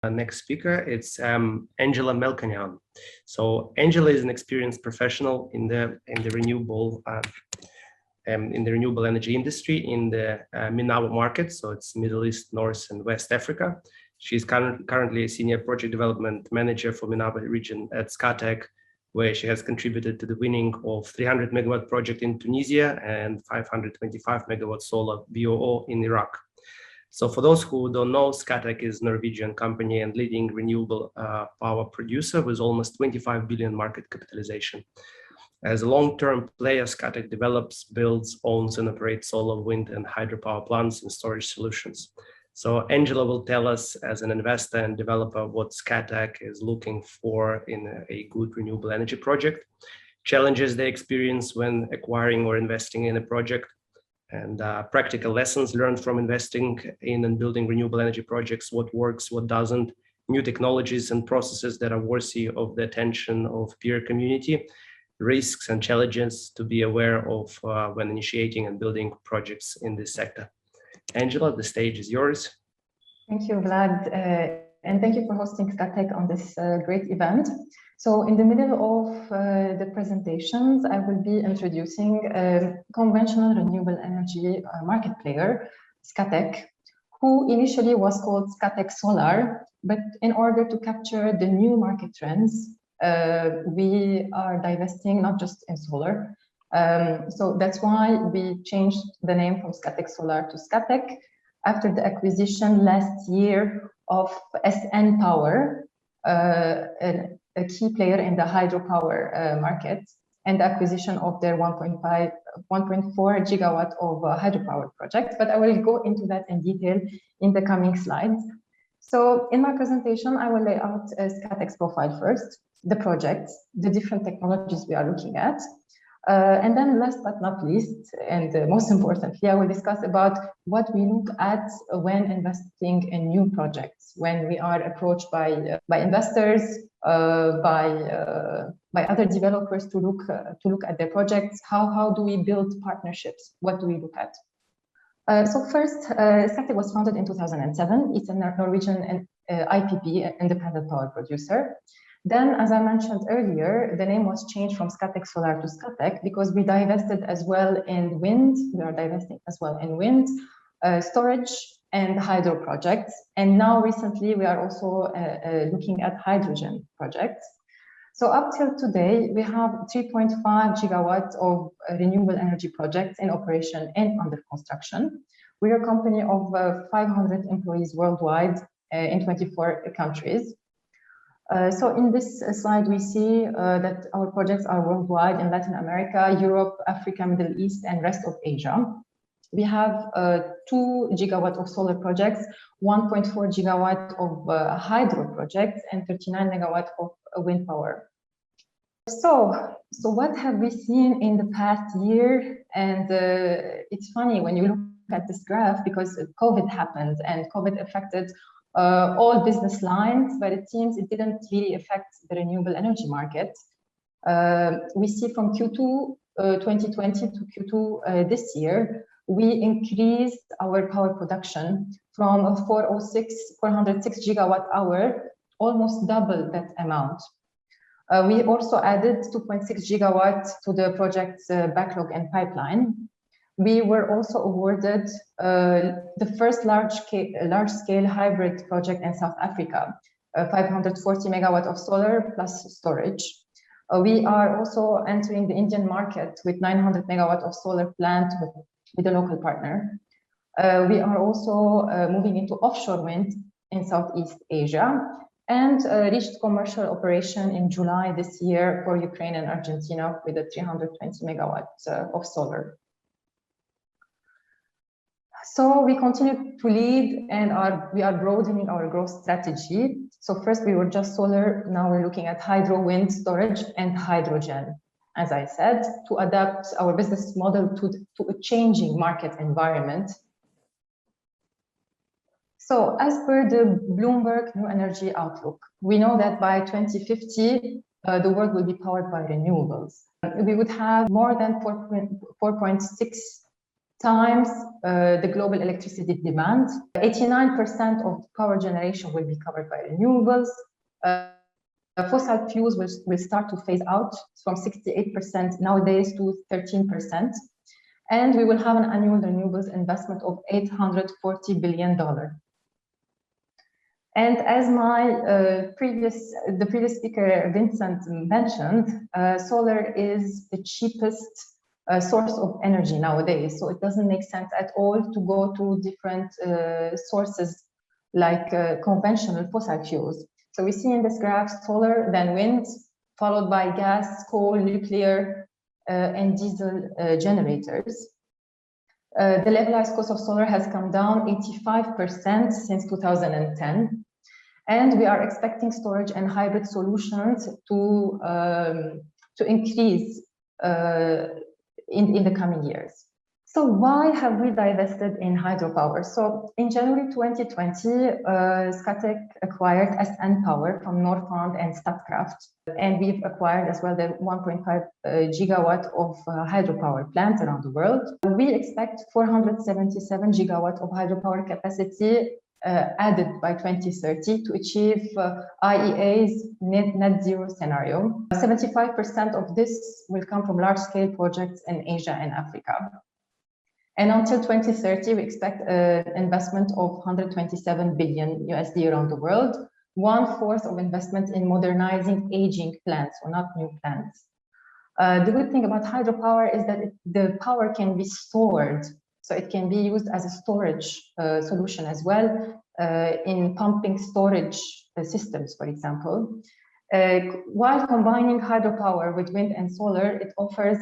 Next speaker, it's Angela Melkonian. So Angela is an experienced professional in the renewable energy industry in the Minabo market. So it's Middle East, North, and West Africa. She's currently a senior project development manager for Minabo region at Scatec, where she has contributed to the winning of 300 megawatt project in Tunisia and 525 megawatt solar BOO in Iraq. So for those who don't know, Scatec is a Norwegian company and leading renewable power producer with almost 25 billion market capitalization. As a long-term player, Scatec develops, builds, owns, and operates solar, wind, and hydropower plants and storage solutions. So Angela will tell us, as an investor and developer, what Scatec is looking for in a good renewable energy project, challenges they experience when acquiring or investing in a project, and practical lessons learned from investing in and building renewable energy projects, what works, what doesn't, new technologies and processes that are worthy of the attention of peer community, risks and challenges to be aware of when initiating and building projects in this sector. Angela, the stage is yours. Thank you, Vlad, and thank you for hosting Scatec on this great event. So in the middle of the presentations, I will be introducing a conventional renewable energy market player, Scatec, who initially was called Scatec Solar, but in order to capture the new market trends, we are divesting not just in solar. So that's why we changed the name from Scatec Solar to Scatec after the acquisition last year of SN Power, a key player in the hydropower market, and the acquisition of their 1.4 gigawatt of hydropower project. But I will go into that in detail in the coming slides. So in my presentation, I will lay out Scatec's profile first, the projects, the different technologies we are looking at. And then last but not least, and most importantly, I will discuss about what we look at when investing in new projects, when we are approached by investors, by other developers to look at their projects. How do we build partnerships? What do we look at? So first, Scatec was founded in 2007. It's a Norwegian IPP, independent power producer. Then, as I mentioned earlier, the name was changed from Scatec Solar to Scatec because we divested as well in wind. We are divesting as well in wind, storage, and hydro projects. And now recently, we are also looking at hydrogen projects. So up till today, we have 3.5 gigawatts of renewable energy projects in operation and under construction. We are a company of 500 employees worldwide in 24 countries. So in this slide, we see that our projects are worldwide in Latin America, Europe, Africa, Middle East, and rest of Asia. We have 2 gigawatts of solar projects, 1.4 gigawatt of hydro projects, and 39 megawatt of wind power. So what have we seen in the past year? And it's funny when you look at this graph because COVID happened and COVID affected all business lines, but it seems it didn't really affect the renewable energy market. We see from Q2 2020 to Q2 this year, we increased our power production from 406 gigawatt hour, almost double that amount. We also added 2.6 gigawatts to the project's backlog and pipeline. We were also awarded the first large-scale hybrid project in South Africa, 540 megawatt of solar plus storage. We are also entering the Indian market with 900 megawatt of solar plant with a local partner. We are also moving into offshore wind in Southeast Asia and reached commercial operation in July this year for Ukraine and Argentina with a 320 megawatts of solar. So we continue to lead and we are broadening our growth strategy. So first we were just solar, now we're looking at hydro, wind, storage, and hydrogen, as I said, to adapt our business model to a changing market environment. So as per the Bloomberg New Energy Outlook, we know that by 2050, the world will be powered by renewables. We would have more than 4.6 times the global electricity demand. 89% of power generation will be covered by renewables. Fossil fuels will start to phase out from 68% nowadays to 13%. And we will have an annual renewables investment of $840 billion. And as the previous speaker, Vincent, mentioned, solar is the cheapest source of energy nowadays. So it doesn't make sense at all to go to different sources like conventional fossil fuels. So we see in this graph solar, then wind, followed by gas, coal, nuclear, and diesel generators. The levelized cost of solar has come down 85% since 2010. And we are expecting storage and hybrid solutions to increase in the coming years. So why have we divested in hydropower? So in January 2020, Scatec acquired SN Power from Northland and Statkraft. And we've acquired as well the 1.5 gigawatt of hydropower plants around the world. We expect 477 gigawatt of hydropower capacity added by 2030 to achieve IEA's net zero scenario. 75% of this will come from large-scale projects in Asia and Africa. And until 2030, we expect an investment of 127 billion USD around the world, 1/4 of investment in modernizing aging plants, or not new plants. The good thing about hydropower is that the power can be stored. So it can be used as a storage solution as well in pumping storage systems, for example. While combining hydropower with wind and solar, it offers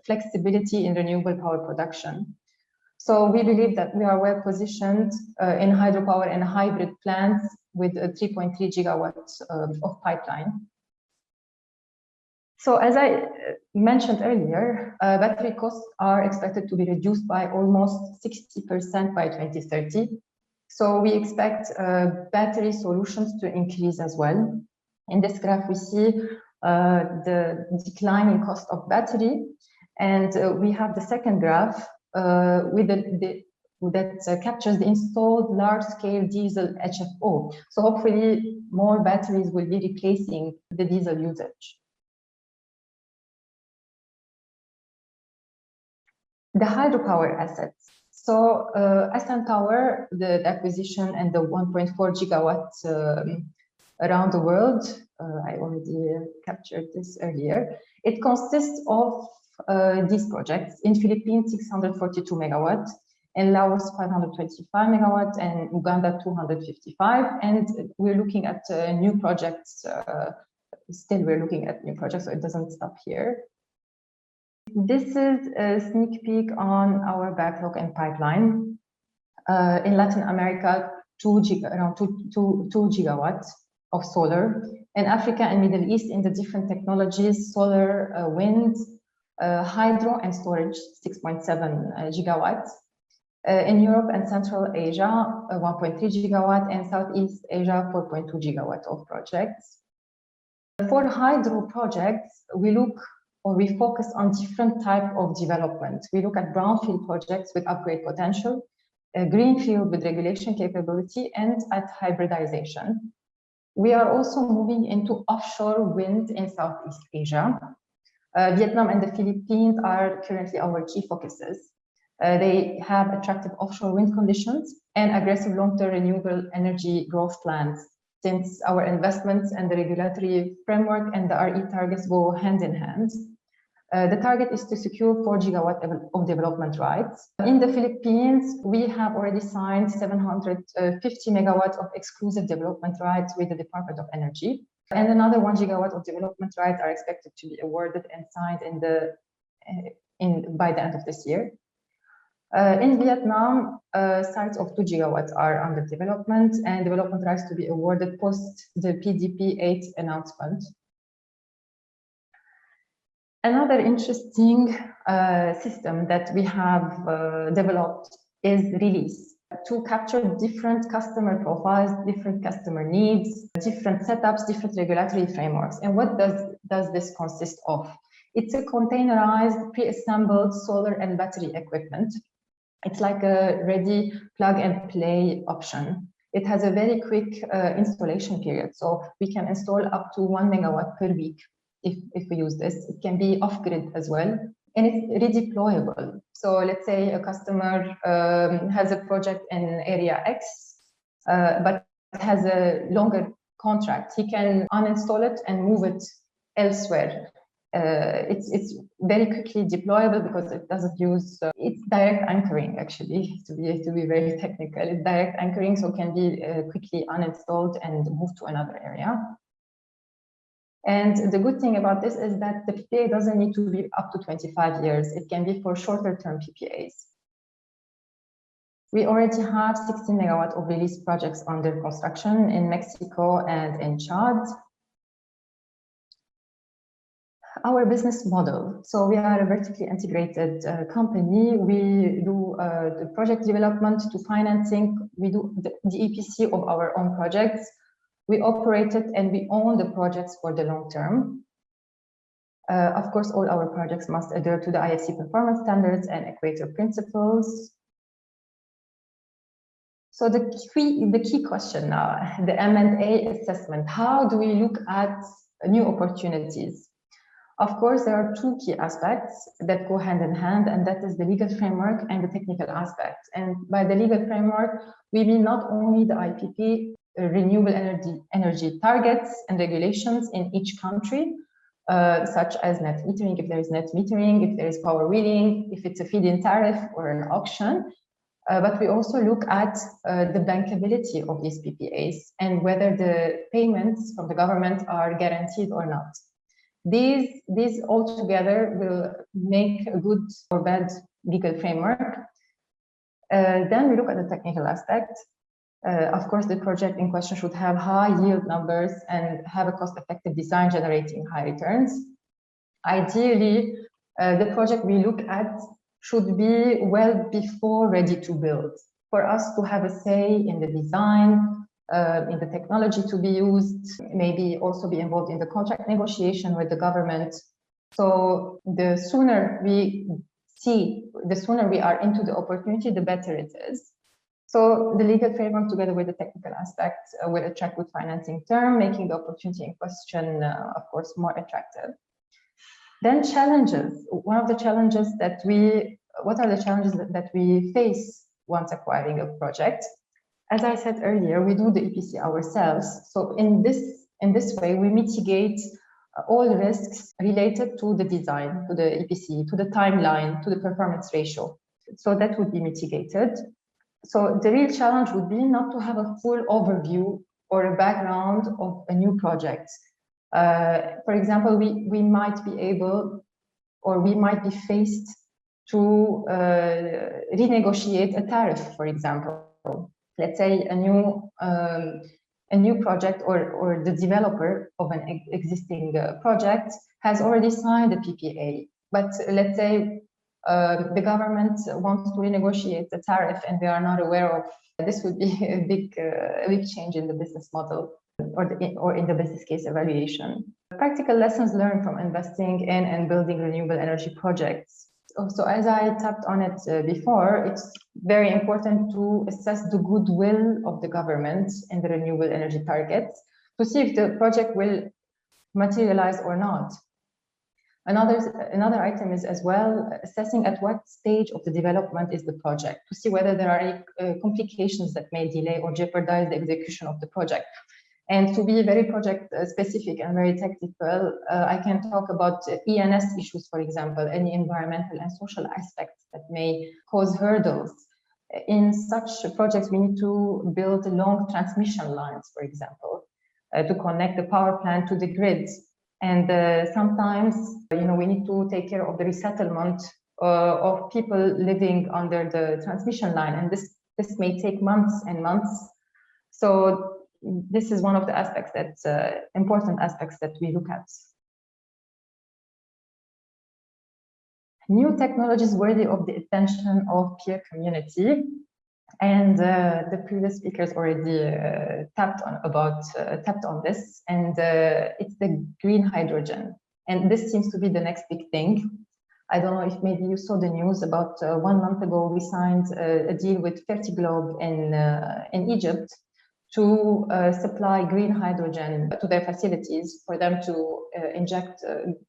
flexibility in renewable power production. So we believe that we are well positioned in hydropower and hybrid plants with 3.3 gigawatts of pipeline. So as I mentioned earlier, battery costs are expected to be reduced by almost 60% by 2030. So we expect battery solutions to increase as well. In this graph, we see the declining cost of battery. And we have the second graph that captures the installed large-scale diesel HFO. So hopefully more batteries will be replacing the diesel usage. The hydropower assets. So SN Power, the acquisition and the 1.4 gigawatts around the world, I already captured this earlier. It consists of these projects. In Philippines, 642 megawatts, in Laos, 525 megawatts, and Uganda, 255. And we're looking at new projects. Still, we're looking at new projects, so it doesn't stop here. This is a sneak peek on our backlog and pipeline. In Latin America, around 2 gigawatts of solar. In Africa and Middle East, in the different technologies, solar, wind, hydro and storage, 6.7 gigawatts. In Europe and Central Asia, 1.3 gigawatt, and Southeast Asia, 4.2 gigawatt of projects. For hydro projects, we focus on different type of development. We look at brownfield projects with upgrade potential, greenfield with regulation capability, and at hybridization. We are also moving into offshore wind in Southeast Asia. Vietnam and the Philippines are currently our key focuses. They have attractive offshore wind conditions and aggressive long-term renewable energy growth plans, since our investments and the regulatory framework and the RE targets go hand in hand. The target is to secure 4 gigawatt of development rights. In the Philippines, we have already signed 750 megawatts of exclusive development rights with the Department of Energy. And another 1 gigawatt of development rights are expected to be awarded and signed by the end of this year. In Vietnam, sites of 2 gigawatts are under development and development rights to be awarded post the PDP-8 announcement. Another interesting system that we have developed is Release, to capture different customer profiles, different customer needs, different setups, different regulatory frameworks. And what does this consist of? It's a containerized, pre-assembled solar and battery equipment It's like a ready plug and play option. It has a very quick installation period. So we can install up to 1 megawatt per week if we use this. It can be off-grid as well. And it's redeployable. So let's say a customer has a project in area X, but has a longer contract. He can uninstall it and move it elsewhere. It's very quickly deployable because it doesn't use, it's direct anchoring actually, to be very technical. It's direct anchoring, so can be quickly uninstalled and moved to another area. And the good thing about this is that the PPA doesn't need to be up to 25 years. It can be for shorter term PPAs. We already have 16 megawatt of released projects under construction in Mexico and in Chad. Our business model. So we are a vertically integrated company. We do the project development to financing. We do the EPC of our own projects. We operate it and we own the projects for the long term. Of course, all our projects must adhere to the IFC performance standards and Equator principles. So the key question now, the M&A assessment. How do we look at new opportunities? Of course, there are two key aspects that go hand in hand, and that is the legal framework and the technical aspects. And by the legal framework, we mean not only the IPP, renewable energy targets and regulations in each country, such as net metering, if there is net metering, if there is power wheeling, if it's a feed-in tariff or an auction. But we also look at the bankability of these PPAs and whether the payments from the government are guaranteed or not. These all together will make a good or bad legal framework. Then we look at the technical aspect. Of course, the project in question should have high yield numbers and have a cost-effective design generating high returns. Ideally, the project we look at should be well before ready to build, for us to have a say in the design, in the technology to be used, maybe also be involved in the contract negotiation with the government. So the sooner we are into the opportunity, the better it is. So the legal framework together with the technical aspects will attract good financing term, making the opportunity in question, of course, more attractive. Then challenges. What are the challenges that we face once acquiring a project? As I said earlier, we do the EPC ourselves. So in this way, we mitigate all risks related to the design, to the EPC, to the timeline, to the performance ratio. So that would be mitigated. So the real challenge would be not to have a full overview or a background of a new project. For example, we might be able, or we might be faced to renegotiate a tariff, for example. Let's say a new project or the developer of an existing project has already signed a PPA, but let's say the government wants to renegotiate the tariff and they are not aware of. This would be a big change in the business model or in the business case evaluation. Practical lessons learned from investing in and building renewable energy projects. So as I tapped on it before, it's very important to assess the goodwill of the government in the renewable energy targets to see if the project will materialize or not. Another item is as well assessing at what stage of the development is the project to see whether there are any complications that may delay or jeopardize the execution of the project. And to be very project specific and very technical, I can talk about ENS issues, for example, any environmental and social aspects that may cause hurdles. In such projects, we need to build long transmission lines, for example, to connect the power plant to the grid. And sometimes, we need to take care of the resettlement of people living under the transmission line, and this may take months and months. So this is one of the aspects that's important aspects that we look at. New technologies worthy of the attention of peer community, and the previous speakers already tapped on this, and it's the green hydrogen, and this seems to be the next big thing. I don't know if maybe you saw the news about 1 month ago, we signed a deal with Fertiglobe in Egypt to supply green hydrogen to their facilities for them to inject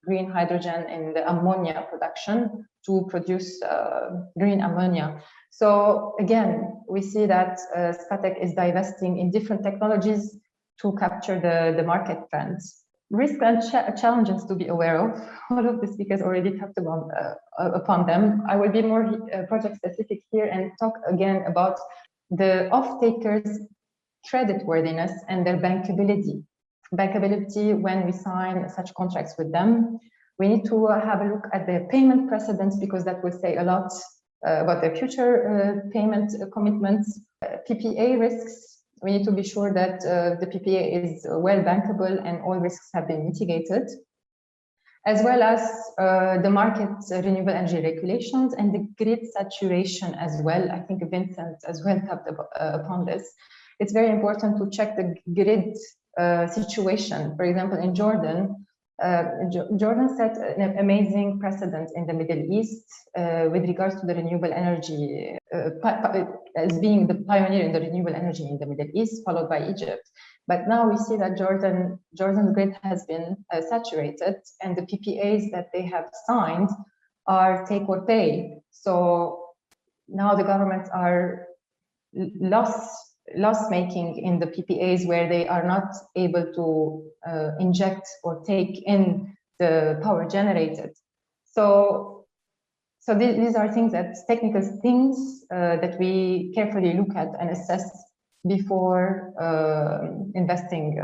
green hydrogen in the ammonia production to produce green ammonia. So again, we see that Scatec is divesting in different technologies to capture the market trends. Risks and challenges to be aware of. All of the speakers already talked upon them. I will be more project specific here and talk again about the off-takers' creditworthiness and their bankability. Bankability when we sign such contracts with them. We need to have a look at their payment precedents because that will say a lot about their future payment commitments. PPA risks. We need to be sure that the PPA is well bankable and all risks have been mitigated, as well as the market's renewable energy regulations and the grid saturation as well. I think Vincent as well talked upon this. It's very important to check the grid situation. For example, in Jordan, Jordan set an amazing precedent in the Middle East with regards to the renewable energy, as being the pioneer in the renewable energy in the Middle East, followed by Egypt. But now we see that Jordan's grid has been saturated, and the PPAs that they have signed are take or pay. So now the governments are loss-making in the PPAs where they are not able to inject or take in the power generated. So these are things technical things that we carefully look at and assess before investing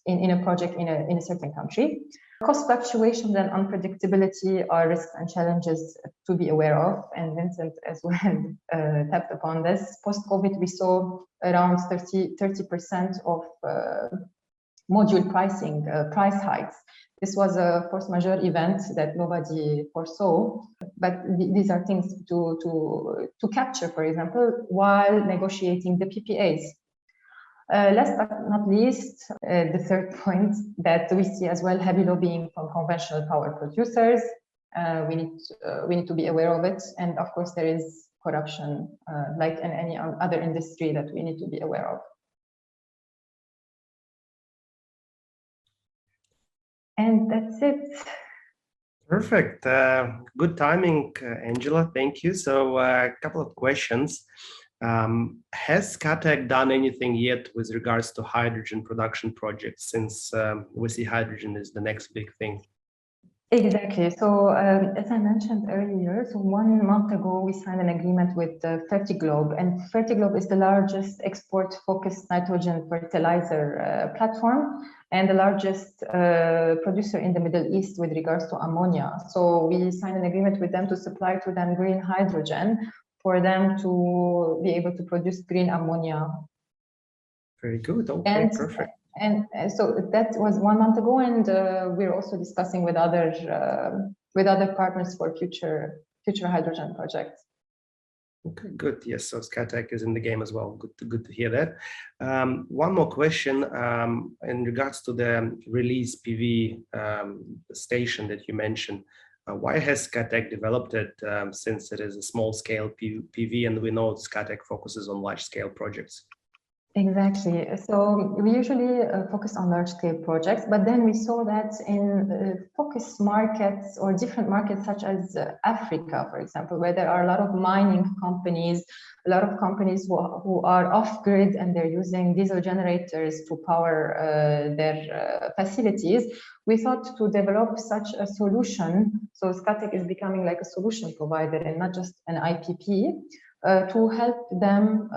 in a project in a certain country. Cost fluctuations and unpredictability are risks and challenges to be aware of, and Vincent as well tapped upon this. Post-COVID, we saw around 30% of module pricing, price hikes. This was a force majeure event that nobody foresaw, but these are things to capture, for example, while negotiating the PPAs. Last but not least, the third point that we see as well, heavy lobbying from conventional power producers. We need to be aware of it, and of course there is corruption, like in any other industry that we need to be aware of. And that's it. Perfect. Good timing, Angela. Thank you. So a couple of questions. Has Scatec done anything yet with regards to hydrogen production projects, since we see hydrogen is the next big thing? Exactly. So as I mentioned earlier, so 1 month ago, we signed an agreement with Fertiglobe, and Fertiglobe is the largest export-focused nitrogen fertilizer platform and the largest producer in the Middle East with regards to ammonia. So we signed an agreement with them to supply to them green hydrogen for them to be able to produce green ammonia. Very good. Okay, perfect. And so that was 1 month ago, and we're also discussing with other partners for future hydrogen projects. Okay, good. Yes, so Scatec is in the game as well. Good to hear that. One more question in regards to the release PV station that you mentioned. Why has Scatec developed it, since it is a small-scale PV, and we know Scatec focuses on large-scale projects? Exactly. So we usually focus on large-scale projects, but then we saw that in focus markets or different markets such as Africa, for example, where there are a lot of mining companies, a lot of companies who are off-grid and they're using diesel generators to power their facilities. We thought to develop such a solution, so Scatec is becoming like a solution provider and not just an IPP, to help them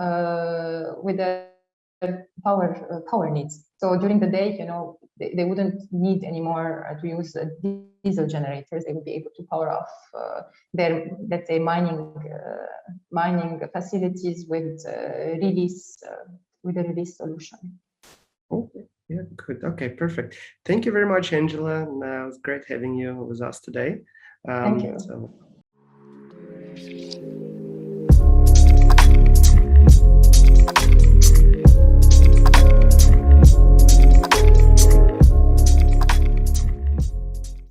with their power needs. So during the day, you know, they wouldn't need anymore to use diesel generators. They would be able to power off their, let's say, mining facilities with a release solution. Okay. Yeah, good. Okay, perfect. Thank you very much, Angela. And, it was great having you with us today. Thank you. So